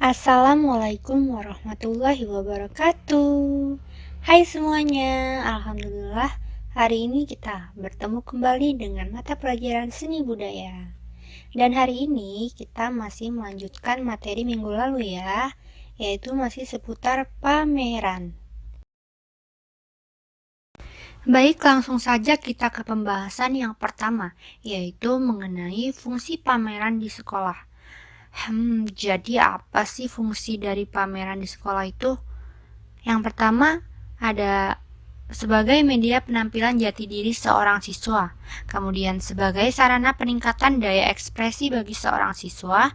Assalamualaikum warahmatullahi wabarakatuh. Hai semuanya, Alhamdulillah hari ini kita bertemu kembali dengan mata pelajaran seni budaya. Dan hari ini kita masih melanjutkan materi minggu lalu ya, yaitu masih seputar pameran. Baik, langsung saja kita ke pembahasan yang pertama, yaitu mengenai fungsi pameran di sekolah. Jadi apa sih fungsi dari pameran di sekolah itu? Yang pertama, ada sebagai media penampilan jati diri seorang siswa, kemudian sebagai sarana peningkatan daya ekspresi bagi seorang siswa,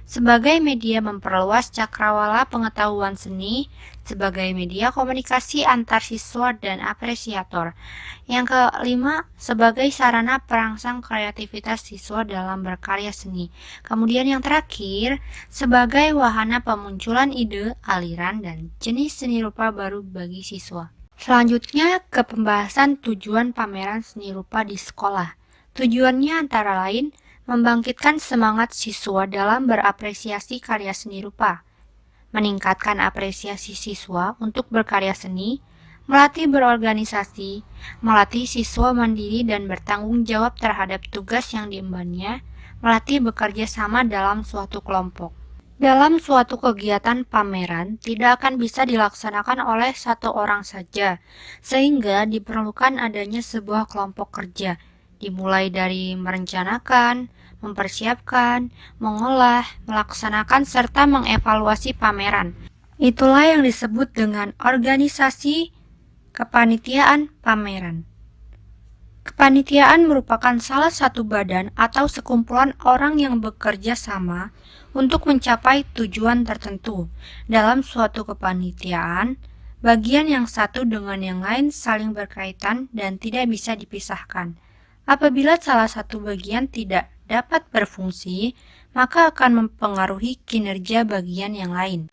sebagai media memperluas cakrawala pengetahuan seni, sebagai media komunikasi antar siswa dan apresiator. Yang kelima, sebagai sarana perangsang kreativitas siswa dalam berkarya seni. Kemudian yang terakhir, sebagai wahana pemunculan ide, aliran, dan jenis seni rupa baru bagi siswa. Selanjutnya ke pembahasan tujuan pameran seni rupa di sekolah. Tujuannya antara lain membangkitkan semangat siswa dalam berapresiasi karya seni rupa, meningkatkan apresiasi siswa untuk berkarya seni, melatih berorganisasi, melatih siswa mandiri dan bertanggung jawab terhadap tugas yang diembannya, melatih bekerja sama dalam suatu kelompok. Dalam suatu kegiatan pameran tidak akan bisa dilaksanakan oleh satu orang saja, sehingga diperlukan adanya sebuah kelompok kerja, dimulai dari merencanakan, mempersiapkan, mengolah, melaksanakan, serta mengevaluasi pameran. Itulah yang disebut dengan organisasi kepanitiaan pameran. Kepanitiaan merupakan salah satu badan atau sekumpulan orang yang bekerja sama untuk mencapai tujuan tertentu. Dalam suatu kepanitiaan, bagian yang satu dengan yang lain saling berkaitan dan tidak bisa dipisahkan. Apabila salah satu bagian tidak dapat berfungsi, maka akan mempengaruhi kinerja bagian yang lain.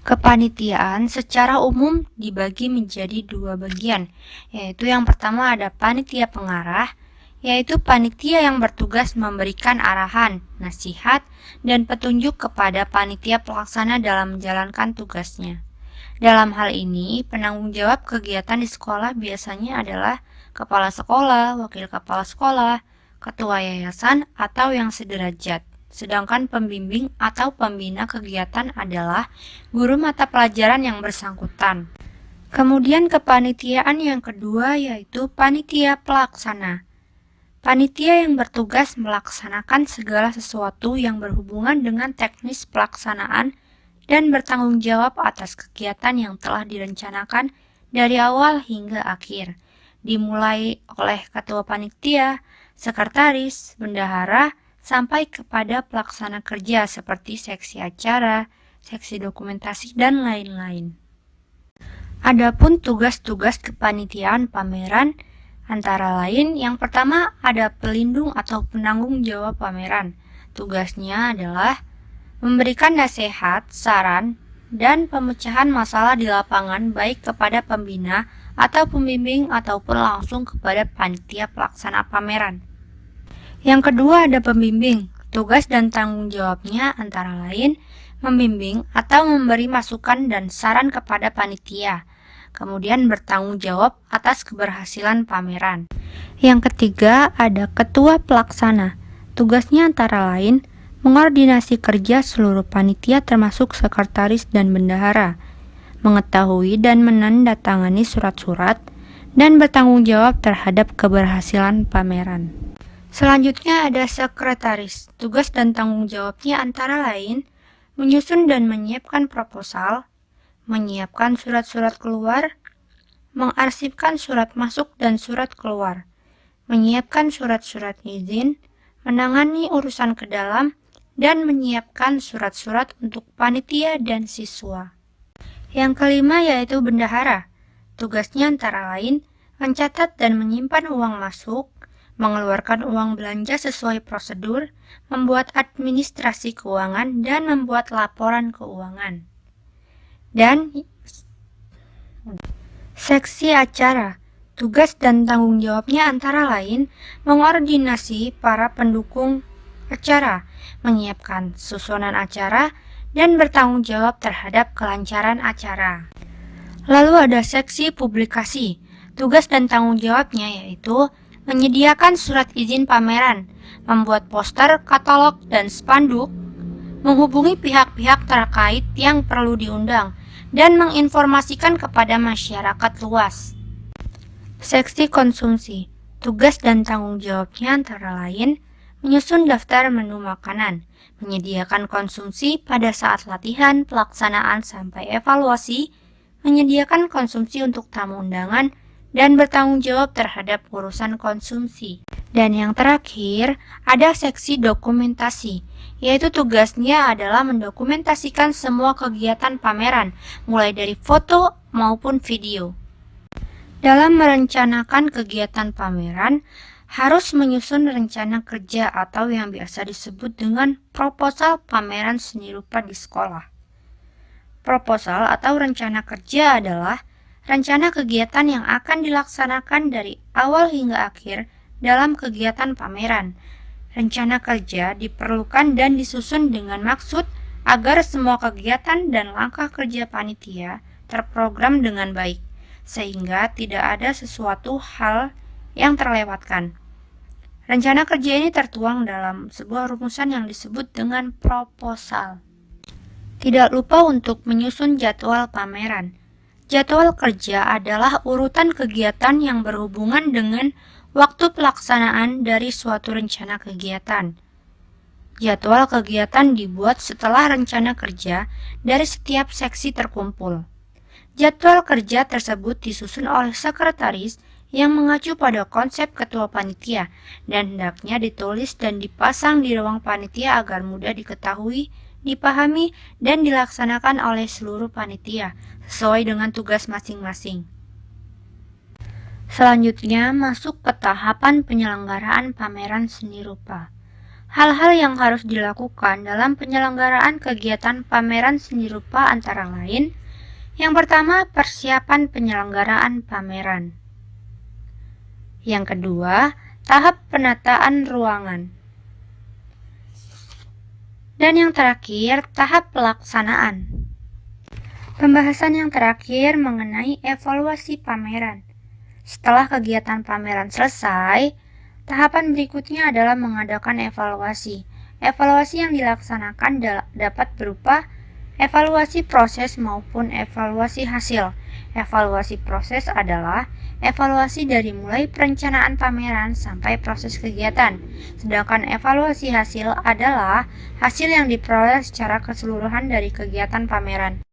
Kepanitiaan secara umum dibagi menjadi dua bagian, yaitu yang pertama ada panitia pengarah, yaitu panitia yang bertugas memberikan arahan, nasihat, dan petunjuk kepada panitia pelaksana dalam menjalankan tugasnya. Dalam hal ini, penanggung jawab kegiatan di sekolah biasanya adalah kepala sekolah, wakil kepala sekolah, ketua yayasan, atau yang sederajat. Sedangkan pembimbing atau pembina kegiatan adalah guru mata pelajaran yang bersangkutan. Kemudian kepanitiaan yang kedua yaitu panitia pelaksana. Panitia yang bertugas melaksanakan segala sesuatu yang berhubungan dengan teknis pelaksanaan dan bertanggung jawab atas kegiatan yang telah direncanakan dari awal hingga akhir, dimulai oleh ketua panitia, sekretaris, bendahara, sampai kepada pelaksana kerja seperti seksi acara, seksi dokumentasi, dan lain-lain. Adapun tugas-tugas kepanitiaan pameran antara lain yang pertama ada pelindung atau penanggung jawab pameran. Tugasnya adalah memberikan nasihat, saran, dan pemecahan masalah di lapangan baik kepada pembina atau pembimbing ataupun langsung kepada panitia pelaksana pameran. Yang kedua ada pembimbing. Tugas dan tanggung jawabnya antara lain membimbing atau memberi masukan dan saran kepada panitia. Kemudian bertanggung jawab atas keberhasilan pameran. Yang ketiga ada ketua pelaksana. Tugasnya antara lain mengordinasi kerja seluruh panitia termasuk sekretaris dan bendahara, mengetahui dan menandatangani surat-surat, dan bertanggung jawab terhadap keberhasilan pameran. Selanjutnya ada sekretaris. Tugas dan tanggung jawabnya antara lain menyusun dan menyiapkan proposal, menyiapkan surat-surat keluar, mengarsipkan surat masuk dan surat keluar, menyiapkan surat-surat izin, menangani urusan ke dalam, dan menyiapkan surat-surat untuk panitia dan siswa. Yang kelima yaitu bendahara. Tugasnya antara lain mencatat dan menyimpan uang masuk, mengeluarkan uang belanja sesuai prosedur, membuat administrasi keuangan, dan membuat laporan keuangan. Dan seksi acara. Tugas dan tanggung jawabnya antara lain mengordinasi para pendukung acara, menyiapkan susunan acara, dan bertanggung jawab terhadap kelancaran acara. Lalu ada seksi publikasi. Tugas dan tanggung jawabnya yaitu menyediakan surat izin pameran, membuat poster, katalog, dan spanduk, menghubungi pihak-pihak terkait yang perlu diundang, dan menginformasikan kepada masyarakat luas. Seksi konsumsi. Tugas dan tanggung jawabnya antara lain menyusun daftar menu makanan, menyediakan konsumsi pada saat latihan, pelaksanaan sampai evaluasi, menyediakan konsumsi untuk tamu undangan, dan bertanggung jawab terhadap urusan konsumsi. Dan yang terakhir, ada seksi dokumentasi, yaitu tugasnya adalah mendokumentasikan semua kegiatan pameran, mulai dari foto maupun video. Dalam merencanakan kegiatan pameran, harus menyusun rencana kerja atau yang biasa disebut dengan proposal pameran seni rupa di sekolah. Proposal atau rencana kerja adalah rencana kegiatan yang akan dilaksanakan dari awal hingga akhir dalam kegiatan pameran. Rencana kerja diperlukan dan disusun dengan maksud agar semua kegiatan dan langkah kerja panitia terprogram dengan baik, sehingga tidak ada sesuatu hal yang terlewatkan. Rencana kerja ini tertuang dalam sebuah rumusan yang disebut dengan proposal. Tidak lupa untuk menyusun jadwal pameran. Jadwal kerja adalah urutan kegiatan yang berhubungan dengan waktu pelaksanaan dari suatu rencana kegiatan. Jadwal kegiatan dibuat setelah rencana kerja dari setiap seksi terkumpul. Jadwal kerja tersebut disusun oleh sekretaris yang mengacu pada konsep ketua panitia dan hendaknya ditulis dan dipasang di ruang panitia agar mudah diketahui, dipahami, dan dilaksanakan oleh seluruh panitia sesuai dengan tugas masing-masing. Selanjutnya masuk ke tahapan penyelenggaraan pameran seni rupa. Hal-hal yang harus dilakukan dalam penyelenggaraan kegiatan pameran seni rupa antara lain: yang pertama, persiapan penyelenggaraan pameran. Yang kedua, tahap penataan ruangan. Dan yang terakhir, tahap pelaksanaan. Pembahasan yang terakhir mengenai evaluasi pameran. Setelah kegiatan pameran selesai, tahapan berikutnya adalah mengadakan evaluasi. Evaluasi yang dilaksanakan dapat berupa evaluasi proses maupun evaluasi hasil. Evaluasi proses adalah evaluasi dari mulai perencanaan pameran sampai proses kegiatan. Sedangkan evaluasi hasil adalah hasil yang diperoleh secara keseluruhan dari kegiatan pameran.